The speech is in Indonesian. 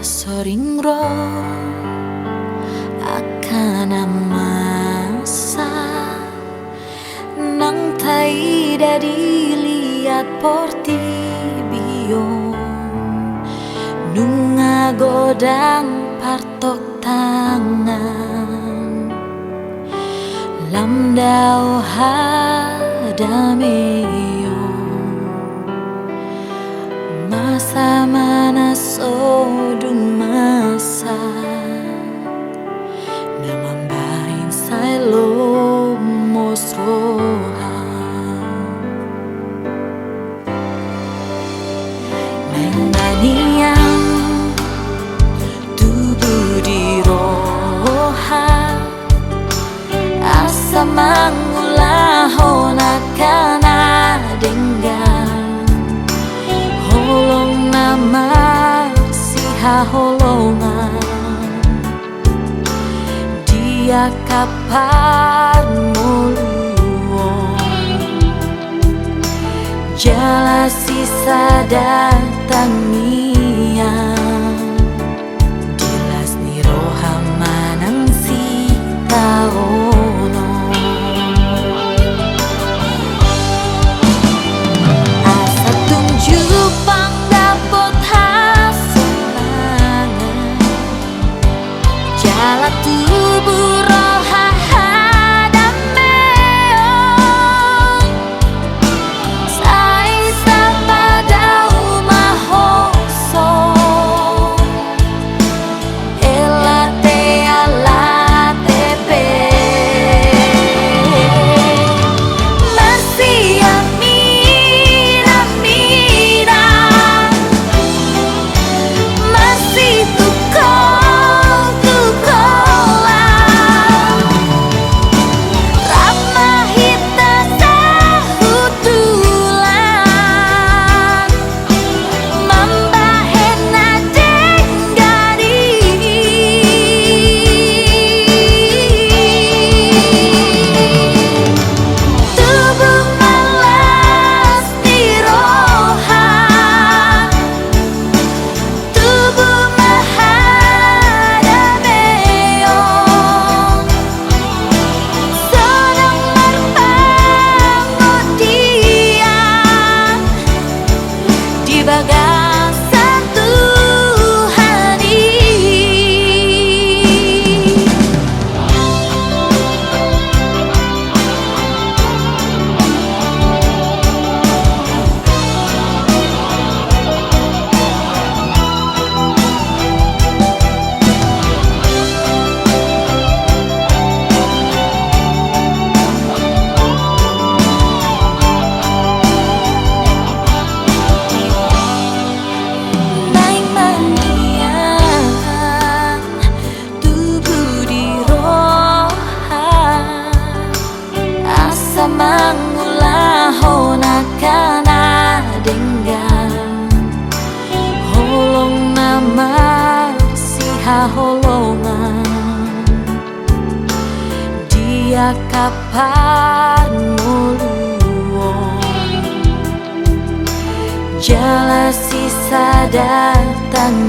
sering roh akan masa nang tai dari liat porti biong nunga godang partok tangan lamdau hadameo masa mana sodung masa namambahin sailo mosroha menganiang tubuh di roha asa mangulah honakana denggan holong nama siha holongan dia kapar muluon jala sisa datang niang jelas ni roha manang si taono asa tunjuk pang dapot hasangan jala tubuh roha hadameon sai sapadau mahoso elate alate pe masih amira mira masih tukola ramahita sahutulan mambahena denggari tubuh malas diroha tubuh mahadameon sedang marpangudian di bagasan Tuhani naik manian tubuh di roha asa mangulah honakana denggan holong nama siha holongan dia kapan muluon jala sisa datang